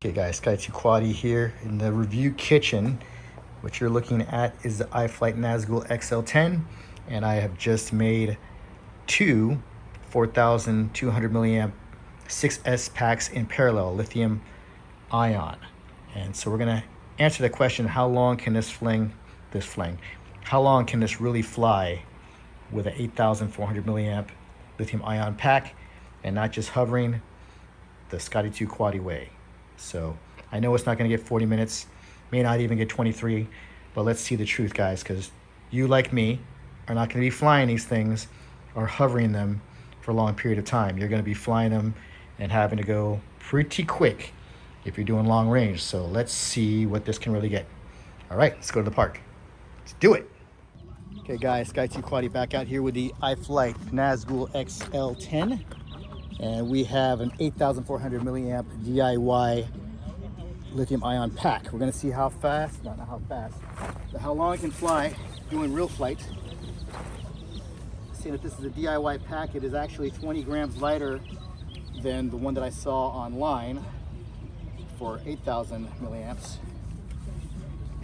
Okay guys, QUADY here in the review kitchen. What you're looking at is the iFlight Nazgul XL10, and I have just made two 4,200 milliamp 6S packs in parallel, lithium ion. And so we're gonna answer the question, how long can how long can this really fly with an 8,400 milliamp lithium ion pack and not just hovering the SCOTTY 2 QUADY way? So I know it's not going to get 40 minutes, may not even get 23, but let's see the truth, guys, because you, like me, are not going to be flying these things or hovering them for a long period of time. You're going to be flying them and having to go pretty quick if you're doing long range. So let's see what this can really get. All right, let's go to the park. Let's do it. Okay, guys, SCOTTY 2 QUADY back out here with the iFlight Nazgul XL10. And we have an 8,400 milliamp DIY lithium ion pack. We're gonna see how fast, not how fast, but how long it can fly doing real flight. Seeing that this is a DIY pack, it is actually 20 grams lighter than the one that I saw online for 8,000 milliamps.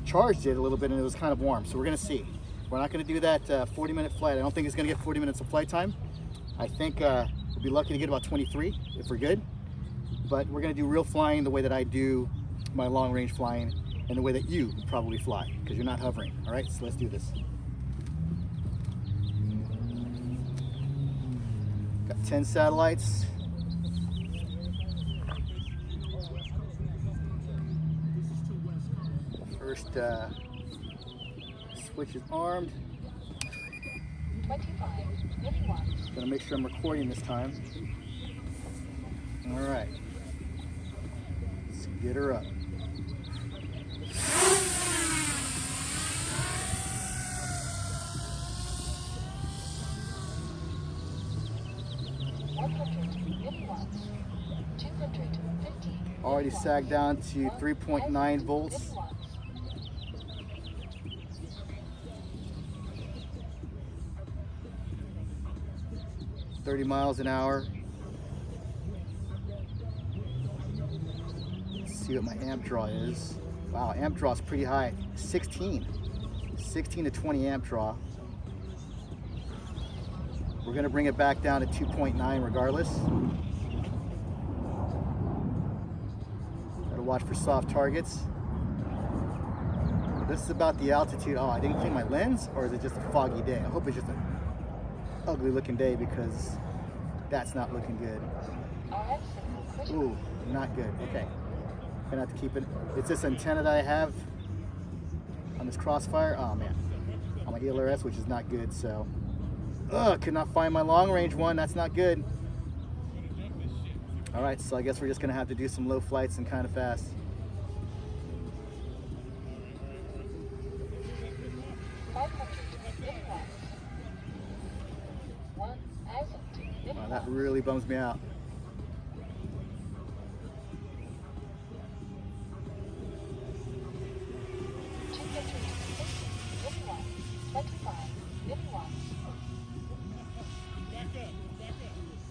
Charged it a little bit and it was kind of warm, so we're gonna see. We're not gonna do that 40-minute flight. I don't think it's gonna get 40 minutes of flight time. I think we'll be lucky to get about 23 if we're good. But we're gonna do real flying the way that I do my long range flying and the way that you probably fly, because you're not hovering. All right, so let's do this. Got 10 satellites. First switch is armed. 25 milliwatts. Gonna make sure I'm recording this time. All right, let's get her up. Already sagged down to 3.9 volts. 30 miles an hour. Let's see what my amp draw is. Wow, amp draw is pretty high. 16 to 20 amp draw. We're gonna bring it back down to 2.9 regardless. Gotta watch for soft targets. This is about the altitude. Oh, I didn't clean my lens, or is it just a foggy day? I hope it's just an ugly looking day, because that's not looking good. Ooh, not good. Okay, gonna have to keep it. It's this antenna that I have on this Crossfire. Oh man, on my ELRS, which is not good. So, could not find my long range one. That's not good. All right, so I guess we're just gonna have to do some low flights and kind of fast. Oh, that really bums me out.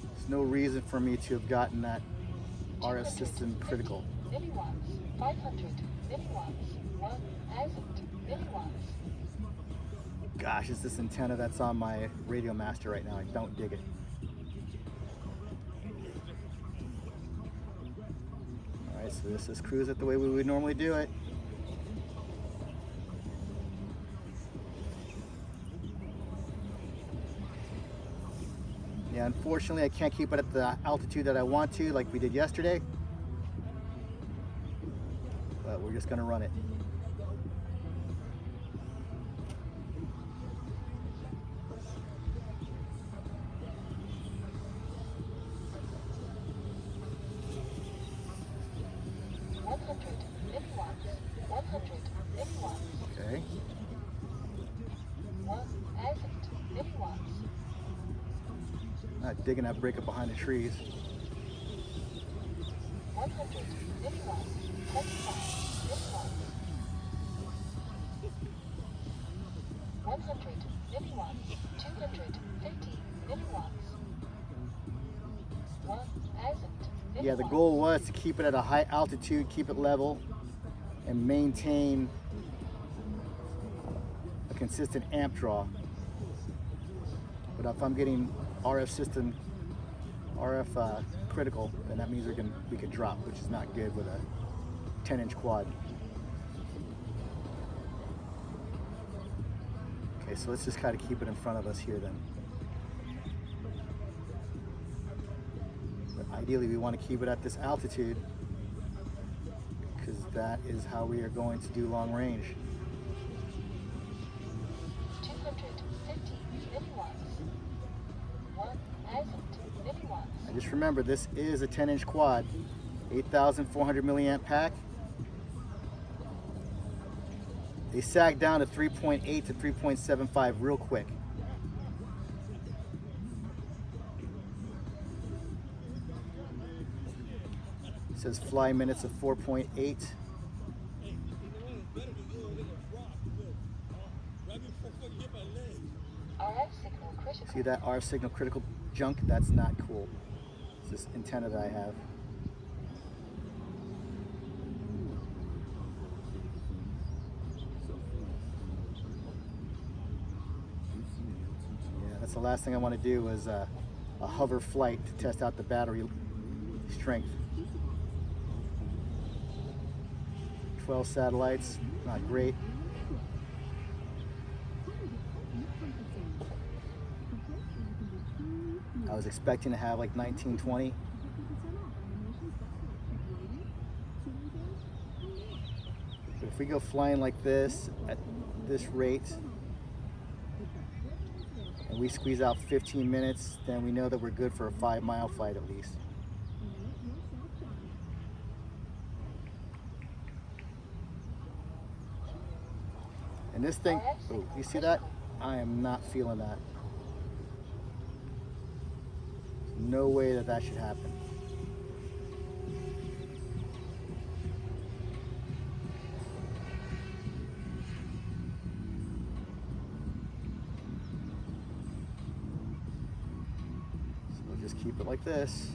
There's no reason for me to have gotten that RF system critical. 500 milliwatts, 1,000 milliwatts. Gosh, it's this antenna that's on my Radio Master right now. I don't dig it. All right, so this is cruise it the way we would normally do it. Yeah, unfortunately, I can't keep it at the altitude that I want to, like we did yesterday. But we're just gonna run it. Okay. 1,000 milliwatts. Not digging that breakup behind the trees. 100 milliwatts. 25 milliwatts. 100 milliwatts. 250 milliwatts. 1,000 Yeah, the goal was to keep it at a high altitude, keep it level, and maintain a consistent amp draw. But if I'm getting RF critical, then that means we can drop, which is not good with a 10-inch quad. Okay, so let's just kind of keep it in front of us here then. But ideally, we want to keep it at this altitude because that is how we are going to do long range. 250 milliwatts. 1000 milliwatts. And just remember, this is a 10-inch quad, 8,400 milliamp pack. They sag down to 3.8 to 3.75 real quick. It says fly minutes of 4.8. RF signal critical. See that RF signal critical junk? That's not cool. It's this antenna that I have. Yeah, that's the last thing I want to do is a hover flight to test out the battery strength. 12 satellites, not great. I was expecting to have like 19, 20. But if we go flying like this, at this rate, and we squeeze out 15 minutes, then we know that we're good for a 5-mile flight at least. And this thing, oh, you see that? I am not feeling that. No way that that should happen. So we'll just keep it like this.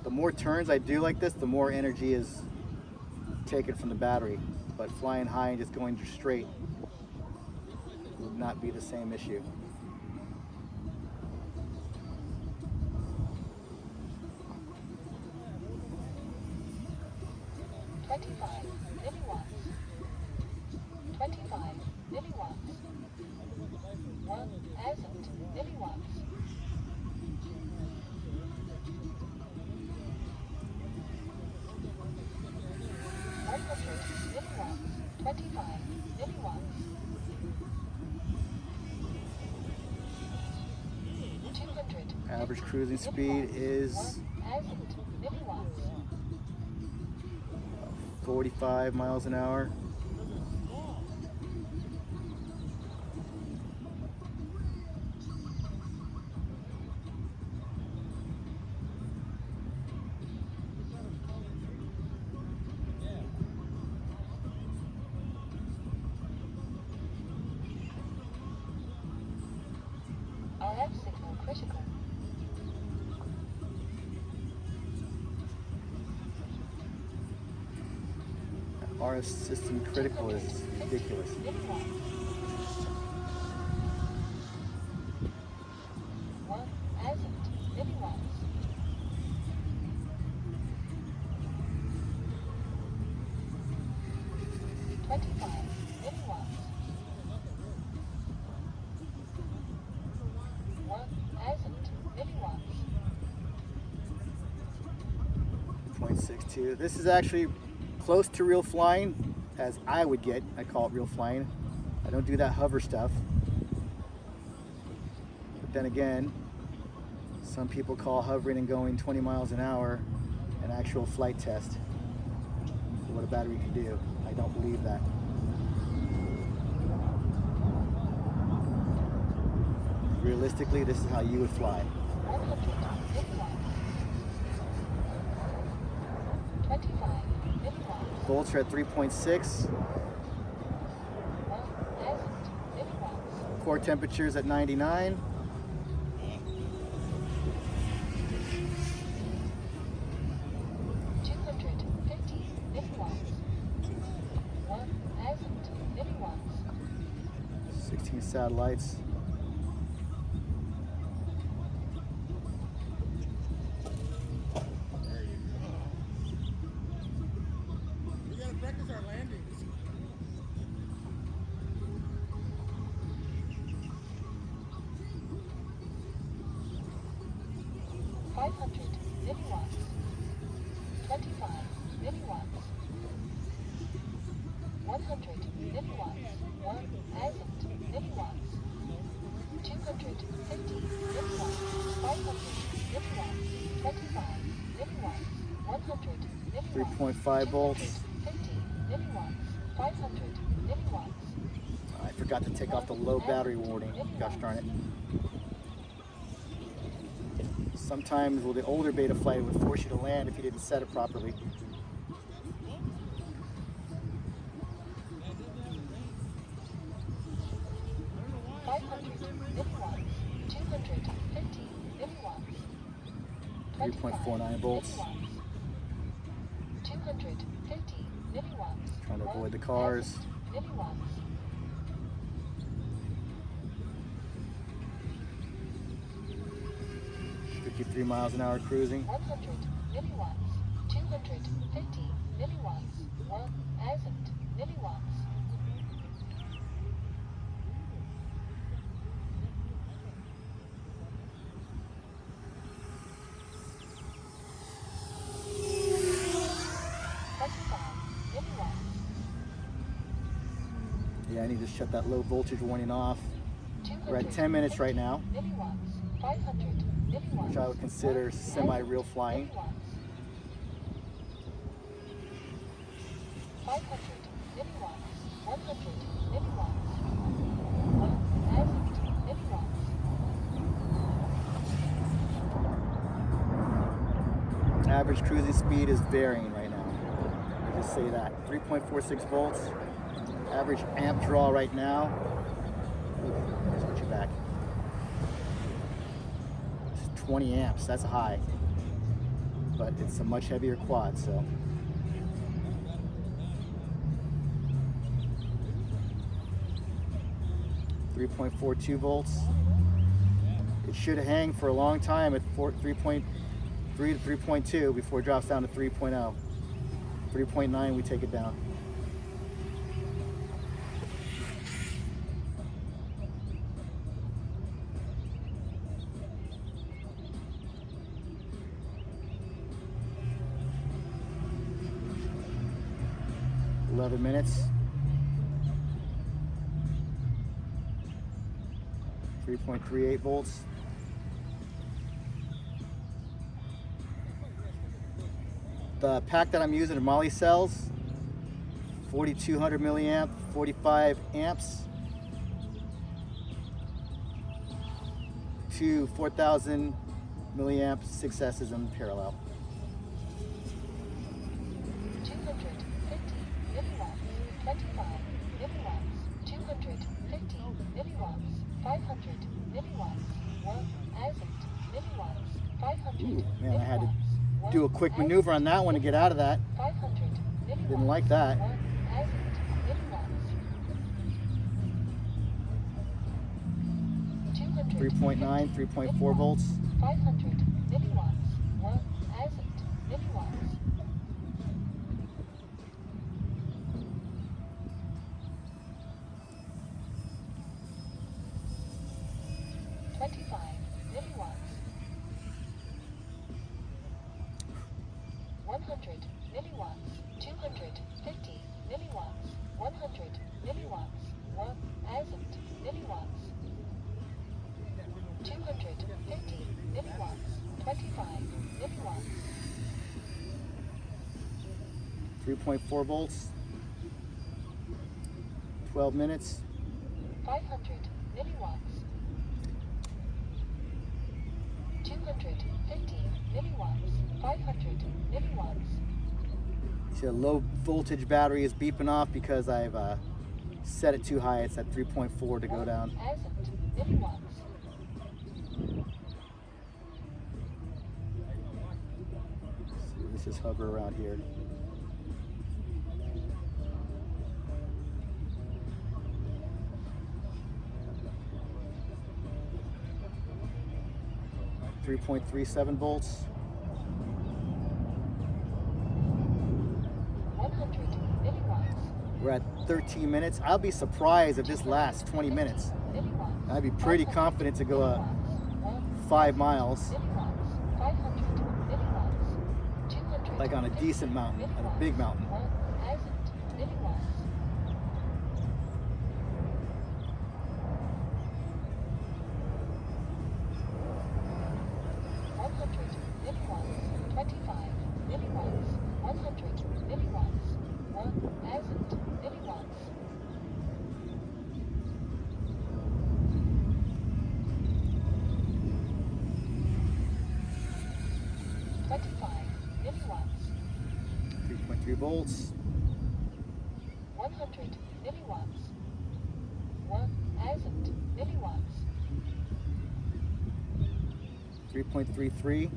The more turns I do like this, the more energy is taken from the battery. But flying high and just going straight would not be the same issue. $25 milliwatts. 25 milliwatts. 1000 milliwatts. 25 milliwatts. 200. Average cruising speed is 1000 milliwatts. 45 miles an hour. RF signal critical. RF system critical is ridiculous. Milliwatts. 1000 milliwatts. 25 milliwatts. 1000 milliwatts. 0.62. This is actually close to real flying, as I would get. I call it real flying. I don't do that hover stuff. But then again, some people call hovering and going 20 miles an hour an actual flight test for what a battery can do. I don't believe that. Realistically, this is how you would fly. 100 milliwatts. 25 milliwatts. Volts are at 3.6. 1000 milliwatts. core temperatures at 99. Milliwatts. 1000 milliwatts. 16 satellites. We gotta practice our landings. 500 milliwatts. 25 milliwatts. 100 milliwatts. 1000 milliwatts. 250 milliwatts. 500 milliwatts. 25 milliwatts. 100 milliwatts. 3.5 volts. 50 milliwatts. 500 milliwatts. I forgot to take off the low battery warning. Gosh darn it. Sometimes, well, the older beta flight would force you to land if you didn't set it properly. Milliwatts, 250 milliwatts, 3.49 volts. 250 milliwatts. Trying to avoid the cars. Milliwatts. 53 miles an hour cruising. 100 milliwatts, 250 milliwatts, 1000 milliwatts. 25 milliwatts. Yeah, I need to shut that low voltage warning off. We're at 250 10 minutes right now, milliwatts, 500 milliwatts. which I would consider 1000 semi-real flying. milliwatts. 500 milliwatts, 100 milliwatts, 1000 milliwatts. Average cruising speed is varying right now. I'll just say that. 3.46 volts. Average amp draw right now. Let's put you back. It's 20 amps. That's high. But it's a much heavier quad, so. .42 volts. It should hang for a long time at 3.3 to 3.2 before it drops down to 3.0. 3.9 we take it down. Minutes. 3.38 volts. The pack that I'm using are Molly cells, 4200 milliamp, 45 amps to 4000 milliamp 6S's in parallel. 250 milliwatts, 25 milliwatts, 250 milliwatts, 500 milliwatts, 1000 milliwatts, 500 Ooh, man, I had to milliwatts, do a quick maneuver on that one to get out of that. 500 milliwatts, Didn't like that. 1000 milliwatts. 3.9, 3.4 volts. 500 milliwatts, 1000 milliwatts. 25 milliwatts. 100 milliwatts, 250 milliwatts, 100 milliwatts, 1000 milliwatts. 250 milliwatts, 25 milliwatts. 3.4 volts. 12 minutes. 500 milliwatts. 250 milliwatts, 500 milliwatts. See, a low voltage battery is beeping off because I've set it too high. It's at 3.4 to go down. Hasn't. Milliwatts. So let's just hover around here. .37 volts. 100 milliwatts. We're at 13 minutes. I'll be surprised if this lasts 20 minutes. Milliwatts. I'd be pretty confident to go 5 miles, Milliwatts. 500 milliwatts. 200 like on a decent mountain, on a big mountain. 1,000 milliwatts. 100 milliwatts. 25 milliwatts. 100 milliwatts. 1,000 milliwatts. 25 milliwatts. 3.3 volts. 100 milliwatts. 1,000 milliwatts. 3.33.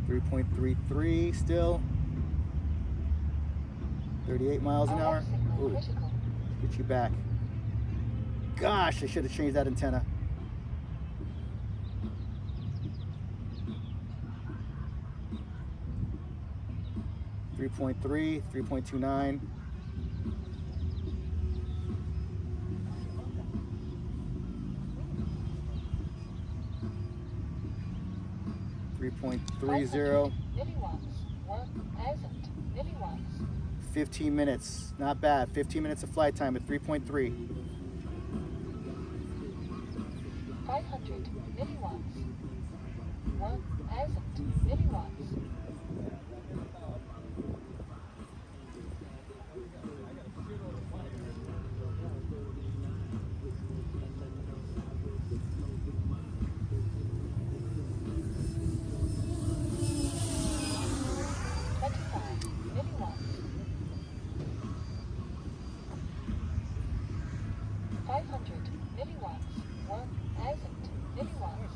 3.33 still. 38 miles an hour. Signal Ooh, critical. get you back. Gosh, I should have changed that antenna. .3, 3.29. 3.30. Milliwatts. 1,000 milliwatts. 15 minutes. Not bad. 15 minutes of flight time at 3.3. 500 milliwatts. 1,000 milliwatts. 25 milliwatts. 500 milliwatts. 1,000 milliwatts.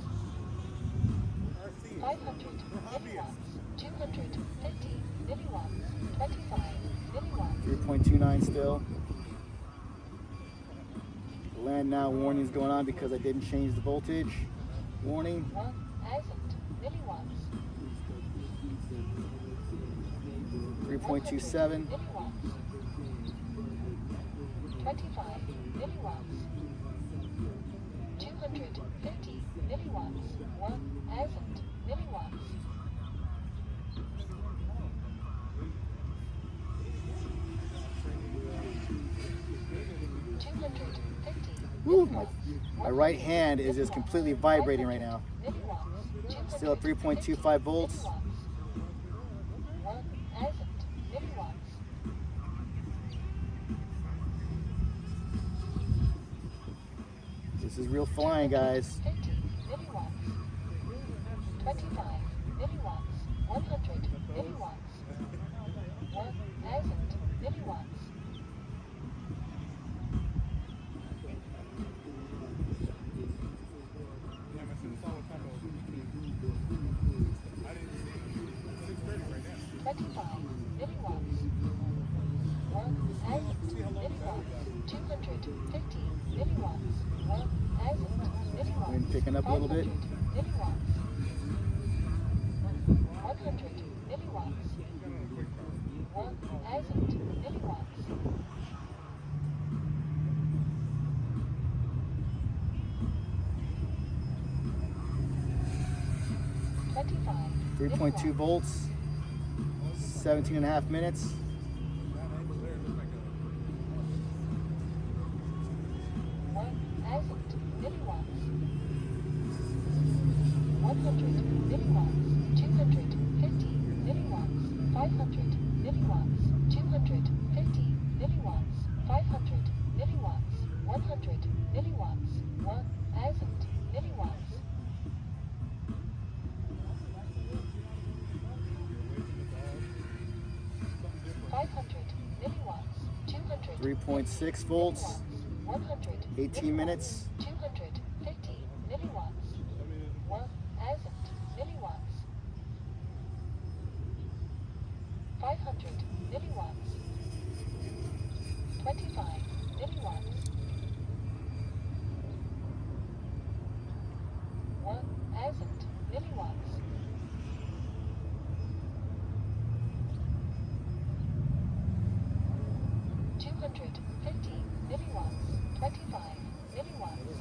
RC. 500 milliwatts. 250 milliwatts. 25 milliwatts. 3.29 still. Land now warning is going on because I didn't change the voltage. Warning. 1,000 milliwatts. 3.27. Milliwatts. 25 milliwatts. 250 milliwatts. 1,000 milliwatts. 250 Woo, milliwatts. my right hand is just completely vibrating right now. Milliwatts. Still at 3.25 volts. 1,000 milliwatts. This is real flying, guys. 50 milliwatts. 25 milliwatts. 100 milliwatts. 1,000 milliwatts. 25 milliwatts. 1,000 milliwatts. 250 milliwatts. 1,000 milliwatts. Wind picking up a little bit. 500 milliwatts. 100 milliwatts. 1,000 milliwatts. 25 3.2 volts. 17.5 minutes. 1,000 milliwatts. 100 milliwatts. 250 milliwatts. 500 milliwatts. 250 milliwatts. 500 milliwatts. 100 milliwatts. 1,000 milliwatts. 3.6 volts, 100 18 minutes. 250 milliwatts. 1000 milliwatts. 500 milliwatts. 25 milliwatts. 1000 milliwatts. 250 milliwatts. 25 milliwatts.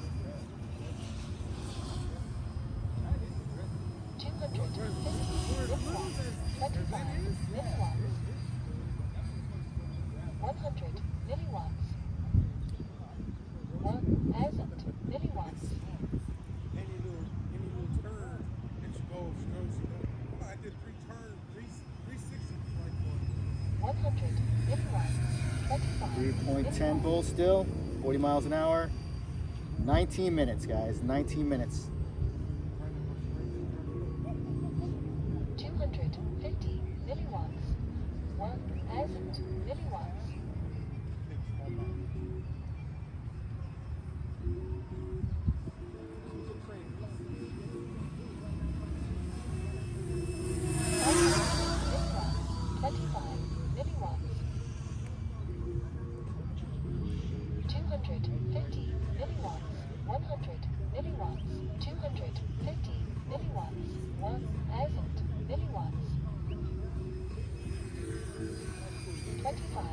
250 milliwatts. 25 milliwatts. 100 milliwatts. 1000 milliwatts. Any little turn, it goes. I did 3 turns, 360 like one. 100 milliwatts. 25 3.10 volts still, 40 miles an hour. 19 minutes, guys, 19 minutes. 250 milliwatts. 1000 milliwatts. 25 milliwatts. 250 milliwatts. 100 milliwatts. 250 milliwatts. 1000 milliwatts. 25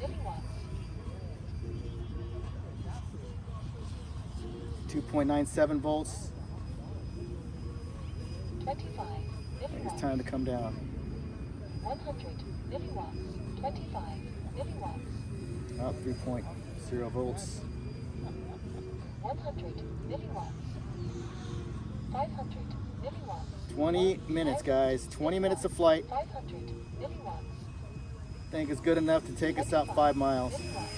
milliwatts. 2.97 volts. 25 It's milliwatts. time to come down. 100 milliwatts. 25 milliwatts. Up 3.0 volts. 100 milliwatts. 500 milliwatts. 20 minutes, guys. 20 minutes of flight. 500 milliwatts. I think it's good enough to take us out 5 miles. Milliwatts.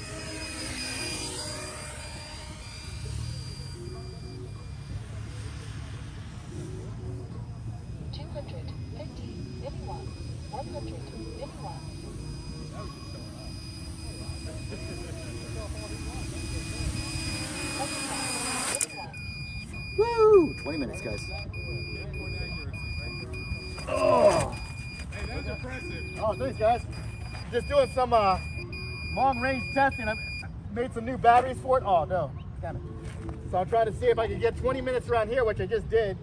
250 milliwatts. 100 milliwatts. Woo! 20 minutes, guys. Oh! Hey, that's impressive. Oh, thanks, guys. Just doing some long-range testing. I made some new batteries for it. Oh, no. Damn it. So I'm trying to see if I can get 20 minutes around here, which I just did.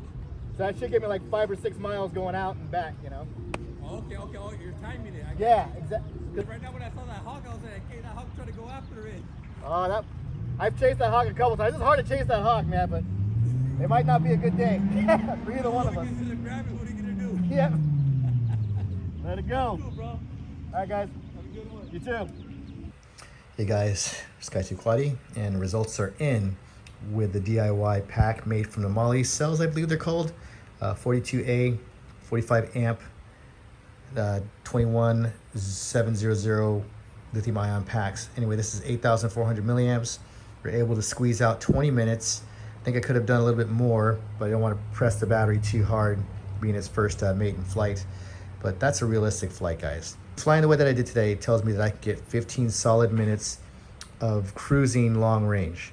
So that should give me like 5 or 6 miles going out and back, you know? Okay. Oh, you're timing it. Yeah, exactly. Right now when I saw that hawk, I was like, hey, that hawk trying to go after it. Oh, I've chased that hawk a couple times. It's hard to chase that hawk, man, but it might not be a good day for either one of us. If it grab it, what are you going to do? Yep. Let it go. Cool, bro. All right, guys. Have a good one. You too. Hey guys, SCOTTY QUADY, and results are in with the DIY pack made from the Moly cells, I believe they're called. 42A, 45 amp, 21700 lithium ion packs. Anyway, this is 8,400 milliamps. We're able to squeeze out 20 minutes. I think I could have done a little bit more, but I don't want to press the battery too hard, being its first maiden flight. But that's a realistic flight, guys. Flying the way that I did today tells me that I can get 15 solid minutes of cruising long range.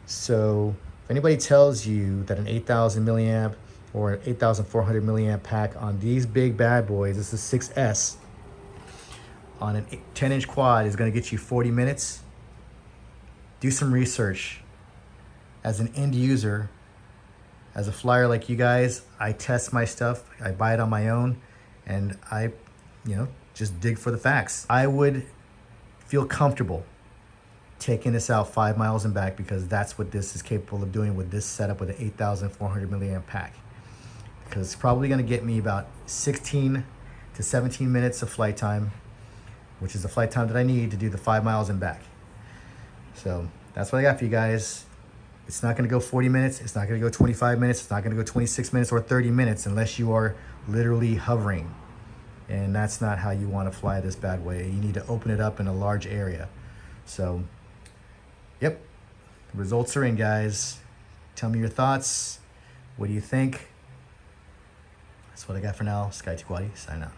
So if anybody tells you that an 8,000 milliamp or an 8,400 milliamp pack on these big bad boys, this is 6S, on an 10-inch quad is going to get you 40 minutes, do some research. As an end user, as a flyer like you guys, I test my stuff, I buy it on my own, and I, just dig for the facts. I would feel comfortable taking this out 5 miles and back, because that's what this is capable of doing with this setup with an 8,400 milliamp pack. Because it's probably going to get me about 16 to 17 minutes of flight time, which is the flight time that I need to do the 5 miles and back. So that's what I got for you guys. It's not going to go 40 minutes. It's not going to go 25 minutes. It's not going to go 26 minutes or 30 minutes unless you are literally hovering. And that's not how you want to fly this bad way. You need to open it up in a large area. So, yep, the results are in, guys. Tell me your thoughts. What do you think? That's what I got for now. SCOTTY QUADY, sign out.